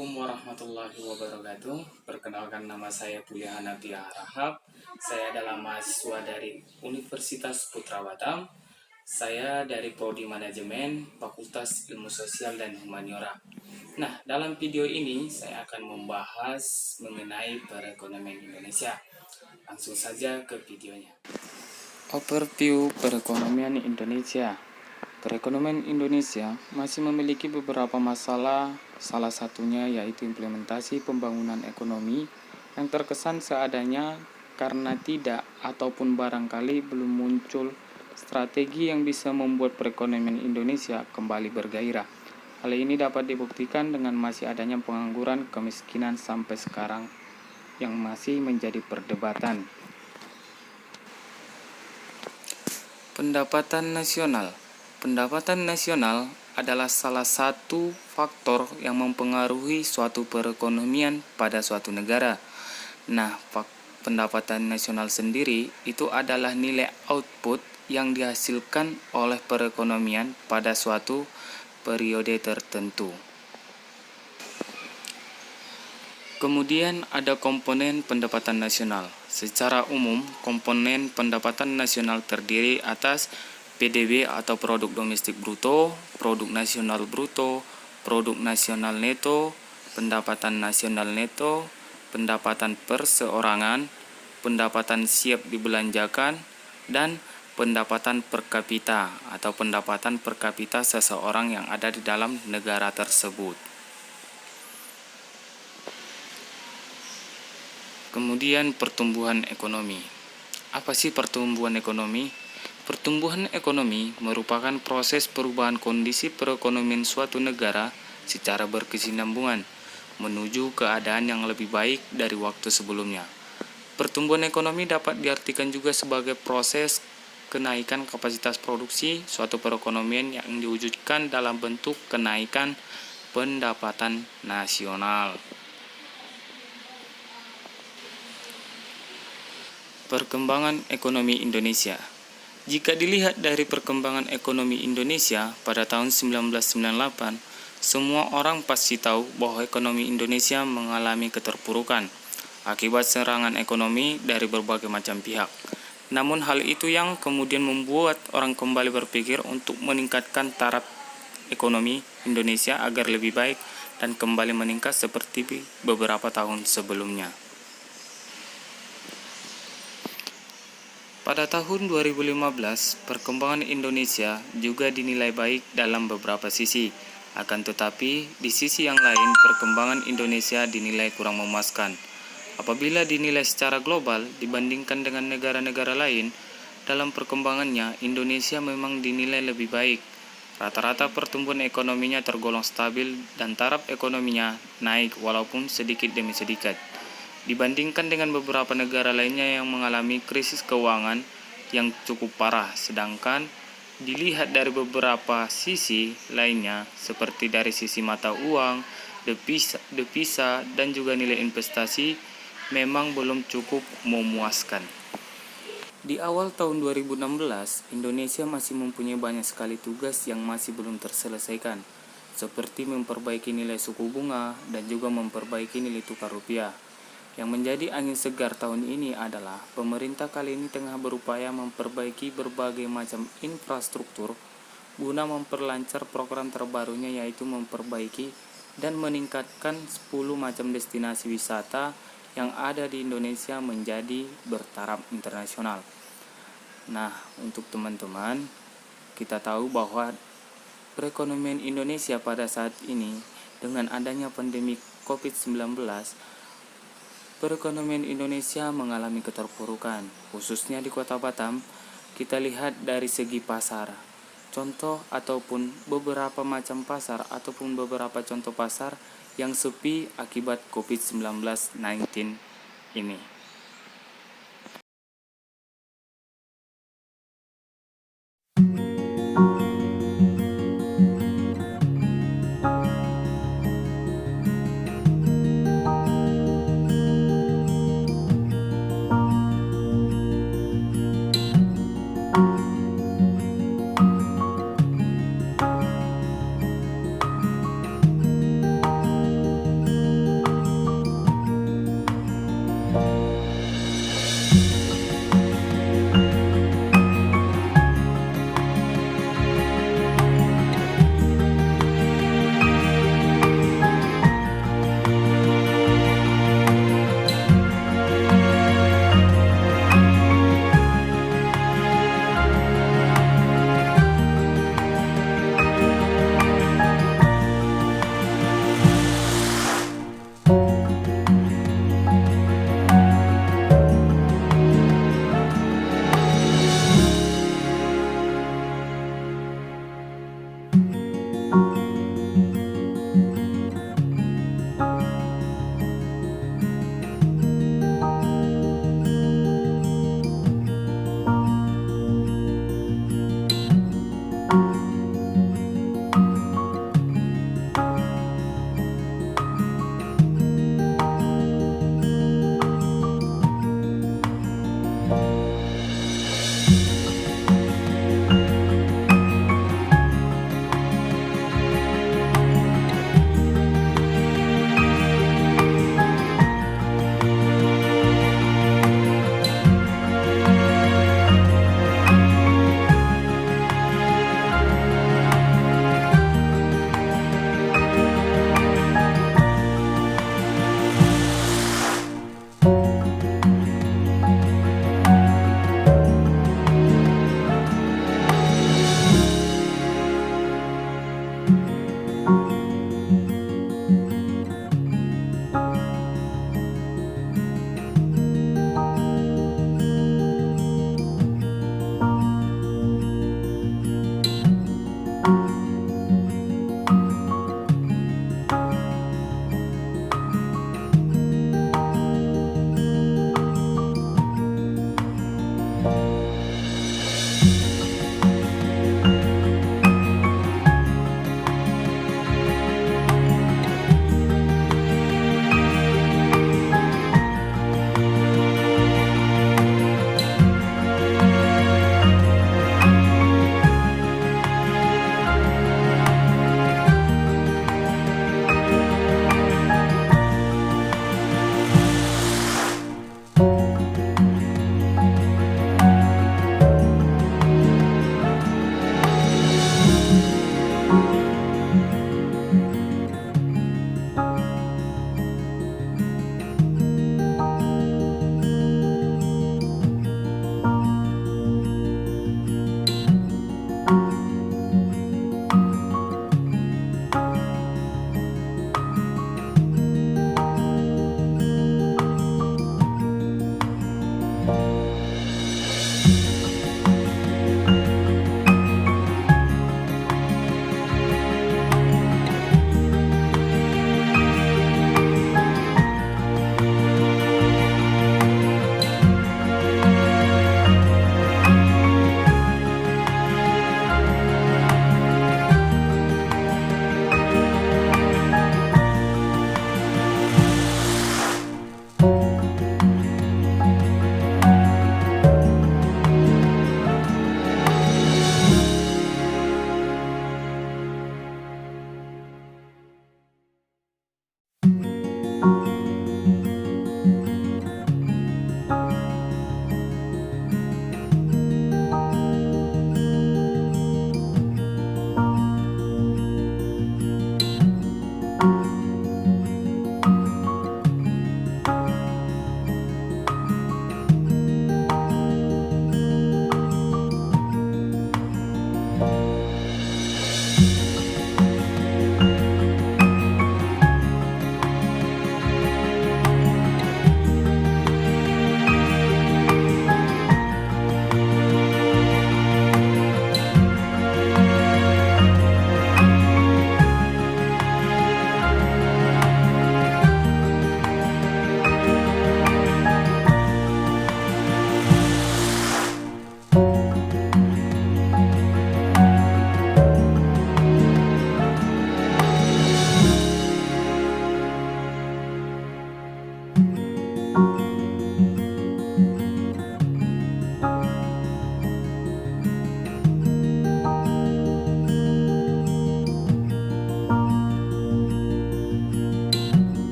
Assalamualaikum warahmatullahi wabarakatuh. Perkenalkan, nama saya Pulia Hanafiah Rahab. Saya adalah mahasiswa dari Universitas Putra Batam. Saya dari Prodi Manajemen, Fakultas Ilmu Sosial dan Humaniora. Nah, dalam video ini saya akan membahas mengenai perekonomian Indonesia. Langsung saja ke videonya. Overview perekonomian Indonesia. Perekonomian Indonesia masih memiliki beberapa masalah, salah satunya yaitu implementasi pembangunan ekonomi yang terkesan seadanya karena tidak ataupun barangkali belum muncul strategi yang bisa membuat perekonomian Indonesia kembali bergairah. Hal ini dapat dibuktikan dengan masih adanya pengangguran, kemiskinan sampai sekarang yang masih menjadi perdebatan. Pendapatan nasional. Pendapatan nasional adalah salah satu faktor yang mempengaruhi suatu perekonomian pada suatu negara. Nah, pendapatan nasional sendiri itu adalah nilai output yang dihasilkan oleh perekonomian pada suatu periode tertentu. Kemudian ada komponen pendapatan nasional. Secara umum, komponen pendapatan nasional terdiri atas PDB atau produk domestik bruto, produk nasional bruto, produk nasional neto, pendapatan nasional neto, pendapatan perseorangan, pendapatan siap dibelanjakan, dan pendapatan per kapita atau pendapatan per kapita seseorang yang ada di dalam negara tersebut. Kemudian pertumbuhan ekonomi. Apa sih pertumbuhan ekonomi? Pertumbuhan ekonomi merupakan proses perubahan kondisi perekonomian suatu negara secara berkesinambungan menuju keadaan yang lebih baik dari waktu sebelumnya. Pertumbuhan ekonomi dapat diartikan juga sebagai proses kenaikan kapasitas produksi suatu perekonomian yang diwujudkan dalam bentuk kenaikan pendapatan nasional. Perkembangan ekonomi Indonesia. Jika dilihat dari perkembangan ekonomi Indonesia pada tahun 1998, semua orang pasti tahu bahwa ekonomi Indonesia mengalami keterpurukan akibat serangan ekonomi dari berbagai macam pihak. Namun hal itu yang kemudian membuat orang kembali berpikir untuk meningkatkan taraf ekonomi Indonesia agar lebih baik dan kembali meningkat seperti beberapa tahun sebelumnya. Pada tahun 2015, perkembangan Indonesia juga dinilai baik dalam beberapa sisi. Akan tetapi, di sisi yang lain, perkembangan Indonesia dinilai kurang memuaskan. Apabila dinilai secara global dibandingkan dengan negara-negara lain, dalam perkembangannya, Indonesia memang dinilai lebih baik. Rata-rata pertumbuhan ekonominya tergolong stabil dan taraf ekonominya naik walaupun sedikit demi sedikit. Dibandingkan dengan beberapa negara lainnya yang mengalami krisis keuangan yang cukup parah, sedangkan dilihat dari beberapa sisi lainnya seperti dari sisi mata uang, devisa, dan juga nilai investasi memang belum cukup memuaskan. Di awal tahun 2016, Indonesia masih mempunyai banyak sekali tugas yang masih belum terselesaikan, seperti memperbaiki nilai suku bunga dan juga memperbaiki nilai tukar rupiah. Yang menjadi angin segar tahun ini adalah pemerintah kali ini tengah berupaya memperbaiki berbagai macam infrastruktur guna memperlancar program terbarunya, yaitu memperbaiki dan meningkatkan 10 macam destinasi wisata yang ada di Indonesia menjadi bertaraf internasional. Nah, untuk teman-teman, kita tahu bahwa perekonomian Indonesia pada saat ini dengan adanya pandemi COVID-19, perekonomian Indonesia mengalami keterpurukan, khususnya di Kota Batam. Kita lihat dari segi pasar, contoh ataupun beberapa macam pasar ataupun beberapa contoh pasar yang sepi akibat COVID-19 ini.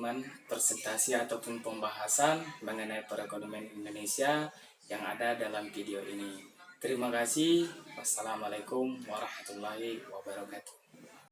teman-teman presentasi ataupun pembahasan mengenai perekonomian Indonesia yang ada dalam video ini. Terima kasih. Wassalamualaikum warahmatullahi wabarakatuh.